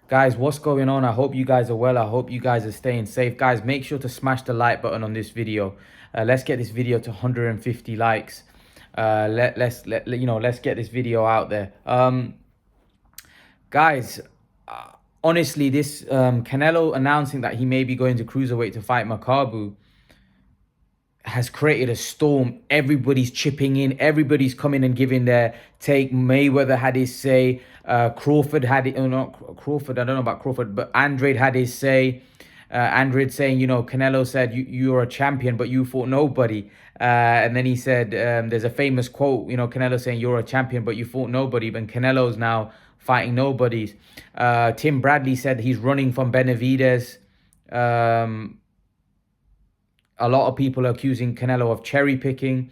Guys, what's going on? I hope you guys are well. I hope you guys are staying safe. Guys, make sure to smash the like button on this video. Let's get this video to 150 likes. Let's get this video out there. Guys, honestly, this Canelo announcing that he may be going to cruiserweight to fight Makabu has created a storm. Everybody's chipping in. Everybody's coming and giving their take. Mayweather had his say. Crawford had it. Not Crawford. I don't know about Crawford, but Andrade had his say. Andrade saying, Canelo said, you're a champion, but you fought nobody. And then he said, there's a famous quote, Canelo saying, you're a champion, but you fought nobody. But Canelo's now fighting nobodies. Tim Bradley said he's running from Benavidez. A lot of people are accusing Canelo of cherry picking.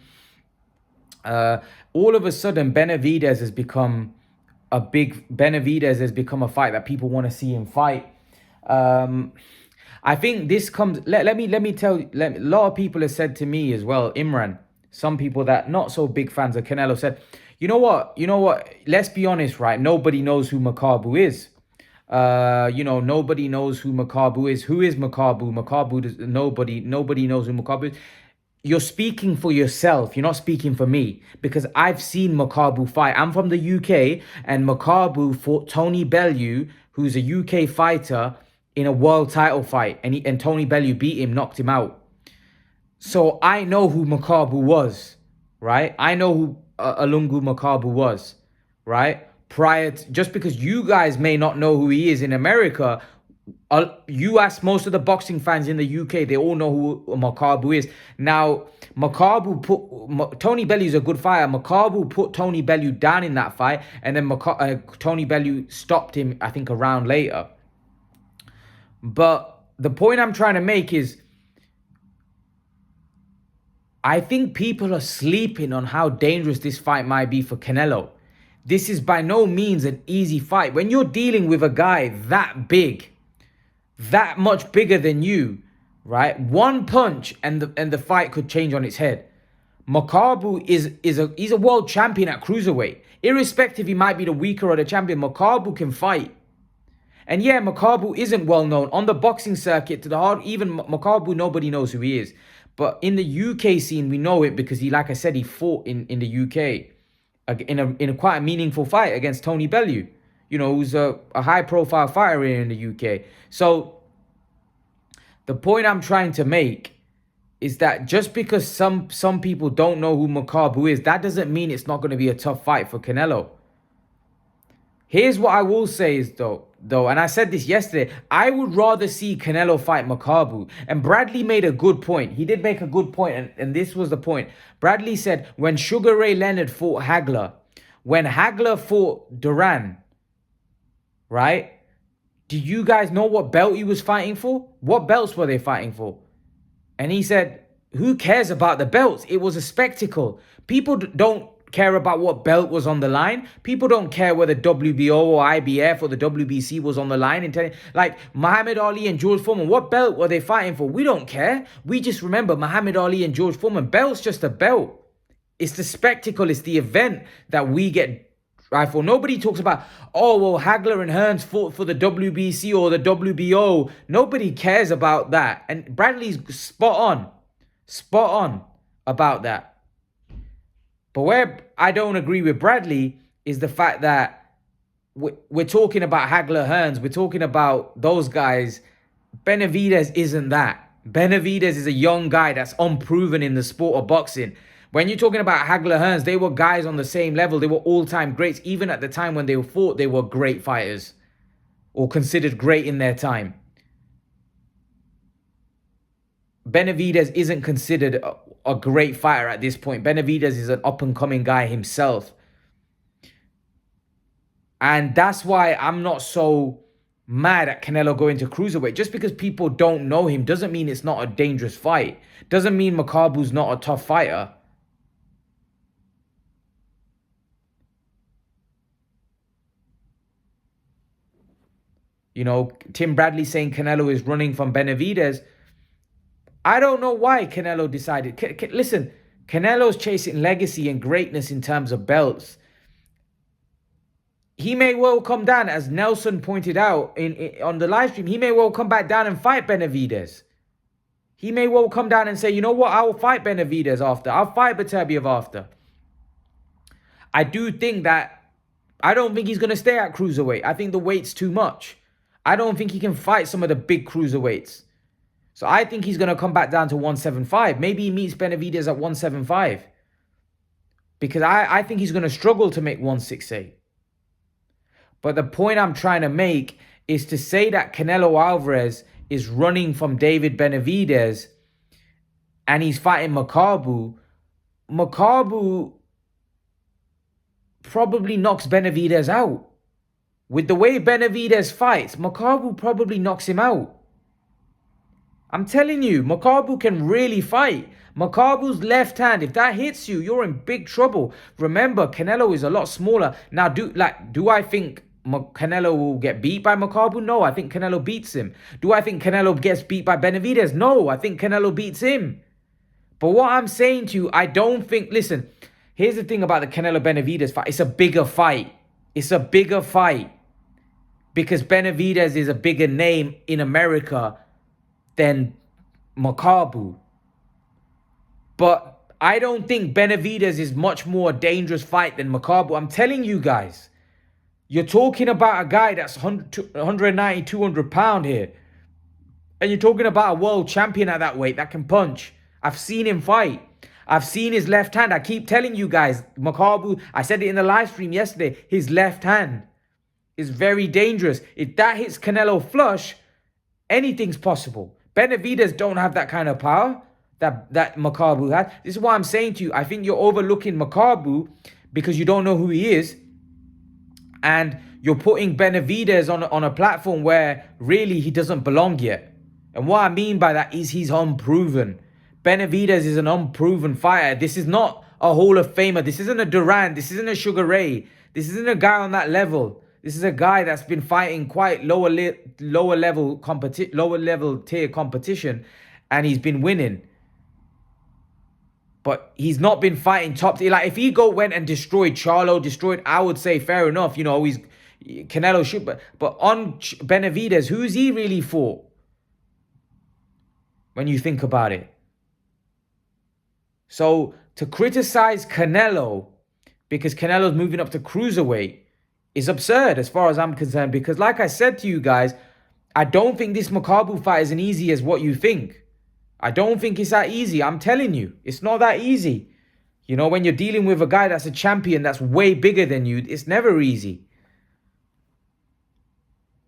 All of a sudden, Benavidez has become a fight that people want to see him fight. I think this comes. Let me tell you. A lot of people have said to me as well, Imran. Some people that not so big fans of Canelo said, you know what? Let's be honest, right? Nobody knows who Makabu is. Nobody knows who Makabu is. Who is Makabu? Nobody knows who Makabu is. You're speaking for yourself. You're not speaking for me, because I've seen Makabu fight. I'm from the UK, and Makabu fought Tony Bellew, who's a UK fighter, in a world title fight, and Tony Bellew beat him, knocked him out. So I know who Makabu was, right? I know who Alungu Makabu was, right? Just because you guys may not know who he is in America, you ask most of the boxing fans in the UK, they all know who Makabu is. Now, Tony Bellew is a good fighter. Makabu put Tony Bellew down in that fight, and then Tony Bellew stopped him, I think, a round later. But the point I'm trying to make is, I think people are sleeping on how dangerous this fight might be for Canelo. This is by no means an easy fight. When you're dealing with a guy that big, that much bigger than you, right? One punch and the fight could change on its head. Makabu he's a world champion at cruiserweight. Irrespective, he might be the weaker or the champion. Makabu can fight. And yeah, Makabu isn't well known on the boxing circuit. Even Makabu, nobody knows who he is. But in the UK scene, we know it because like I said, he fought in the UK in a quite a meaningful fight against Tony Bellew, who's a high profile fighter here in the UK. So the point I'm trying to make is that just because some people don't know who Makabu is, that doesn't mean it's not going to be a tough fight for Canelo. Here's what I will say is though, and I said this yesterday, I would rather see Canelo fight Makabu. And Bradley made a good point. He did make a good point, and this was the point. Bradley said, when Sugar Ray Leonard fought Hagler, when Hagler fought Duran, right? Do you guys know what belt he was fighting for? What belts were they fighting for? And he said, who cares about the belts? It was a spectacle. People don't care about what belt was on the line. People don't care whether WBO or IBF or the WBC was on the line. Like Muhammad Ali and George Foreman, what belt were they fighting for? We don't care. We just remember Muhammad Ali and George Foreman. Belt's just a belt. It's the spectacle. It's the event that we get right for. Nobody talks about, oh, well, Hagler and Hearns fought for the WBC or the WBO. Nobody cares about that. And Bradley's spot on about that. But where I don't agree with Bradley is the fact that we're talking about Hagler Hearns. We're talking about those guys. Benavidez isn't that. Benavidez is a young guy that's unproven in the sport of boxing. When you're talking about Hagler Hearns, they were guys on the same level. They were all-time greats. Even at the time when they fought, they were great fighters or considered great in their time. Benavidez isn't considered a great fighter at this point. Benavidez is an up-and-coming guy himself. And that's why I'm not so mad at Canelo going to cruiserweight. Just because people don't know him doesn't mean it's not a dangerous fight. Doesn't mean Makabu's not a tough fighter. Tim Bradley saying Canelo is running from Benavidez. I don't know why Canelo decided. Listen, Canelo's chasing legacy and greatness in terms of belts. He may well come down, as Nelson pointed out on the live stream. He may well come back down and fight Benavidez. He may well come down and say, you know what, I will fight Benavidez after. I'll fight Beterbiev after. I do think that, I don't think he's going to stay at cruiserweight. I think the weight's too much. I don't think he can fight some of the big cruiserweights. So I think he's going to come back down to 175. Maybe he meets Benavidez at 175. Because I think he's going to struggle to make 168. But the point I'm trying to make is to say that Canelo Alvarez is running from David Benavidez and he's fighting Makabu. Makabu probably knocks Benavidez out. With the way Benavidez fights, Makabu probably knocks him out. I'm telling you, Makabu can really fight. Makabu's left hand, if that hits you, you're in big trouble. Remember, Canelo is a lot smaller. Now, do I think Canelo will get beat by Makabu? No, I think Canelo beats him. Do I think Canelo gets beat by Benavidez? No, I think Canelo beats him. But what I'm saying to you, I don't think... Listen, here's the thing about the Canelo-Benavidez fight. It's a bigger fight. It's a bigger fight. Because Benavidez is a bigger name in America than Makabu. But I don't think Benavidez is much more dangerous fight than Makabu. I'm telling you guys. You're talking about a guy that's 190, 200 pound here. And you're talking about a world champion at that weight that can punch. I've seen him fight. I've seen his left hand. I keep telling you guys, Makabu, I said it in the live stream yesterday, his left hand is very dangerous. If that hits Canelo flush, anything's possible. Benavidez don't have that kind of power that Makabu has. This is why I'm saying to you, I think you're overlooking Makabu because you don't know who he is. And you're putting Benavidez on a platform where really he doesn't belong yet. And what I mean by that is he's unproven. Benavidez is an unproven fighter. This is not a Hall of Famer. This isn't a Durant. This isn't a Sugar Ray. This isn't a guy on that level. This is a guy that's been fighting quite lower level tier competition, and he's been winning. But he's not been fighting top tier. Like if he went and destroyed Charlo, I would say fair enough. You know, Canelo should, but on Benavidez, who's he really for? When you think about it. So to criticize Canelo because Canelo's moving up to cruiserweight is absurd as far as I'm concerned. Because like I said to you guys, I don't think this Makabu fight is as easy as what you think. I don't think it's that easy. I'm telling you, it's not that easy. You know, when you're dealing with a guy that's a champion that's way bigger than you, it's never easy.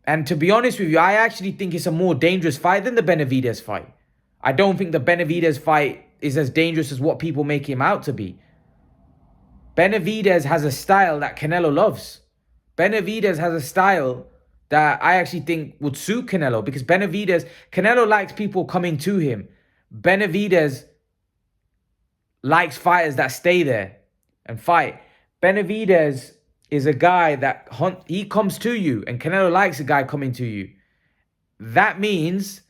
And to be honest with you, I actually think it's a more dangerous fight than the Benavidez fight. I don't think the Benavidez fight is as dangerous as what people make him out to be. Benavidez has a style that Canelo loves. Benavidez has a style that I actually think would suit Canelo because Canelo likes people coming to him. Benavidez likes fighters that stay there and fight. Benavidez is a guy that he comes to you, and Canelo likes a guy coming to you. That means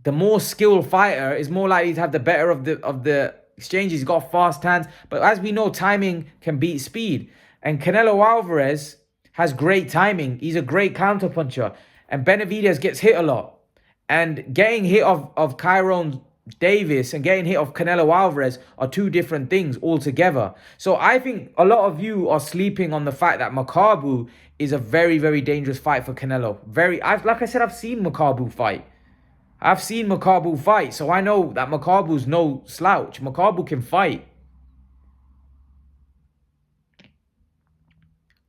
the more skilled fighter is more likely to have the better of the exchanges. He's got fast hands, but as we know, timing can beat speed. And Canelo Alvarez has great timing. He's a great counterpuncher. And Benavidez gets hit a lot. And getting hit of Kyron Davis and getting hit of Canelo Alvarez are two different things altogether. So I think a lot of you are sleeping on the fact that Makabu is a very, very dangerous fight for Canelo. Like I said, I've seen Makabu fight. So I know that Makabu's no slouch. Makabu can fight.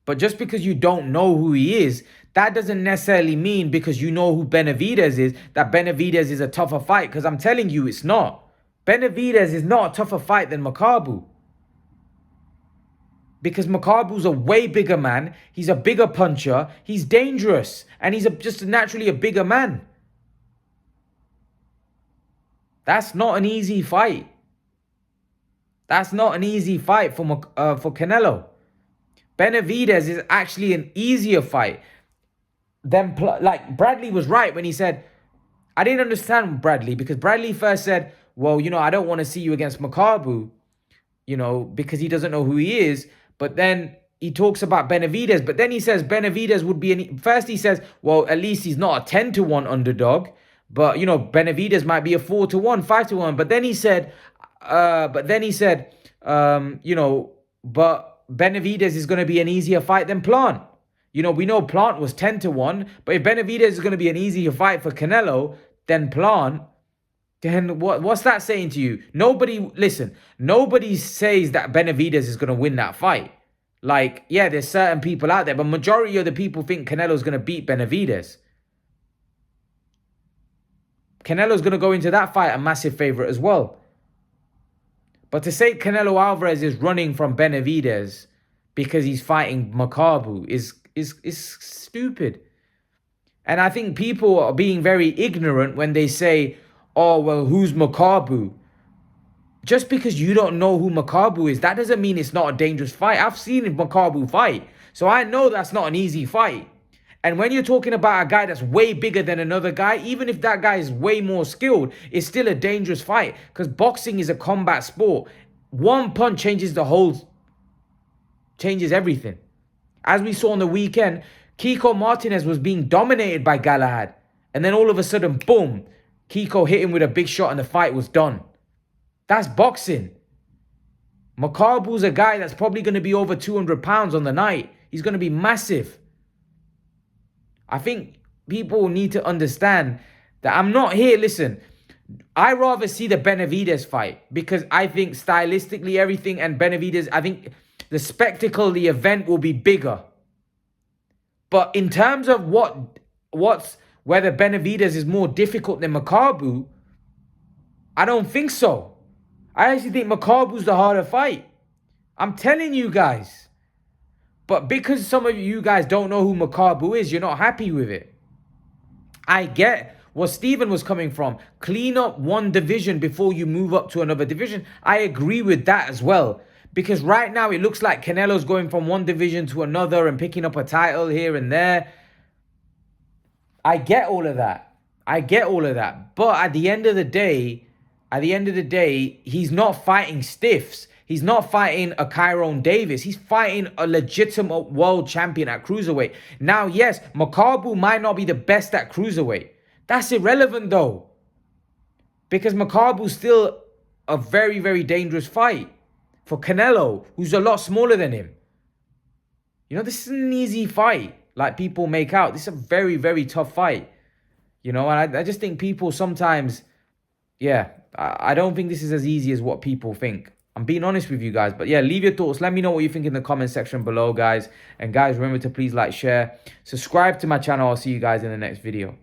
But just because you don't know who he is, that doesn't necessarily mean because you know who Benavidez is, that Benavidez is a tougher fight. Because I'm telling you, it's not. Benavidez is not a tougher fight than Makabu. Because Makabu's a way bigger man. He's a bigger puncher. He's dangerous. And he's just naturally a bigger man. That's not an easy fight. That's not an easy fight for Canelo. Benavidez is actually an easier fight. Like Bradley was right when he said, I didn't understand Bradley because Bradley first said, well, you know, I don't want to see you against Makabu, you know, because he doesn't know who he is. But then he talks about Benavidez, but then he says Benavidez would be first he says, well, at least he's not a 10-1 underdog, but you know, Benavidez might be a 4-1, 5-1. But then he said, you know, but Benavidez is going to be an easier fight than Plant. You know, we know Plant was 10-1, but if Benavidez is going to be an easier fight for Canelo than Plant, then what's that saying to you? Nobody says that Benavidez is going to win that fight. Like, yeah, there's certain people out there, but majority of the people think Canelo's going to beat Benavidez. Canelo's going to go into that fight a massive favorite as well. But to say Canelo Alvarez is running from Benavidez because he's fighting Makabu is stupid. And I think people are being very ignorant when they say, oh, well, who's Makabu? Just because you don't know who Makabu is, that doesn't mean it's not a dangerous fight. I've seen Makabu fight, so I know that's not an easy fight. And when you're talking about a guy that's way bigger than another guy, even if that guy is way more skilled, it's still a dangerous fight because boxing is a combat sport. One punch changes everything. As we saw on the weekend, Kiko Martinez was being dominated by Galahad. And then all of a sudden, boom, Kiko hit him with a big shot and the fight was done. That's boxing. Makabu's a guy that's probably going to be over 200 pounds on the night. He's going to be massive. I think people need to understand that I'm not here. Listen, I rather see the Benavidez fight because I think stylistically everything and Benavidez, I think the spectacle, the event will be bigger. But in terms of whether Benavidez is more difficult than Makabu, I don't think so. I actually think Makabu's the harder fight. I'm telling you guys. But because some of you guys don't know who Makabu is, you're not happy with it. I get where Steven was coming from. Clean up one division before you move up to another division. I agree with that as well. Because right now it looks like Canelo's going from one division to another and picking up a title here and there. I get all of that. But at the end of the day, he's not fighting stiffs. He's not fighting a Kyron Davis. He's fighting a legitimate world champion at cruiserweight. Now, yes, Makabu might not be the best at cruiserweight. That's irrelevant though. Because Makabu's still a very, very dangerous fight for Canelo, who's a lot smaller than him. You know, this isn't an easy fight like people make out. This is a very, very tough fight. You know, and I just think people sometimes, yeah, I don't think this is as easy as what people think. I'm being honest with you guys. But yeah, leave your thoughts. Let me know what you think in the comment section below, guys. And guys, remember to please like, share, subscribe to my channel. I'll see you guys in the next video.